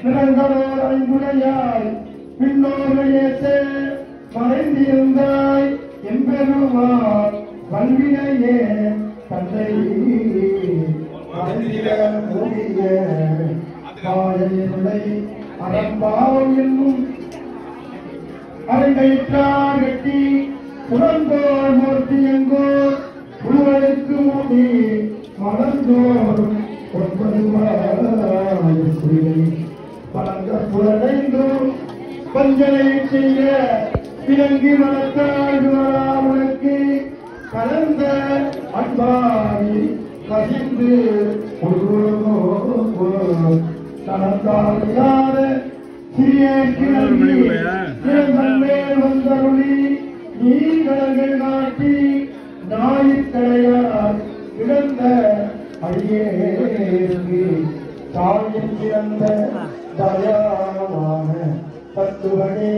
நிறங்களோர் ஐங்குடையாய் பின்னோரையேசே மறைந்திருந்தாய் எம்பெருமான் வல்வினையே தந்தை மறைந்திட கூடிய காயலை அறம்பாவம் என்னும் அரைங்கயிற்றார் கட்டி புறந்தோர் மூர்த்தி எங்கோர் புழுவலுக்கு மூடி மலர்ந்தோறும் ஒன்பது பலங்க புலனைந்தும் பஞ்சனை செய்ய பிறங்கி மனத்தால் உனக்கு கலந்த அன்பாரி கசிந்து தனத்தால் சிறிய கிளம்பி வந்தருளி நீ கடல்கள் நாட்டி ஞாயிற்கடையார் கிடந்த அடியேற்கு தாயின் பிறந்த தயாவான தத்துவனே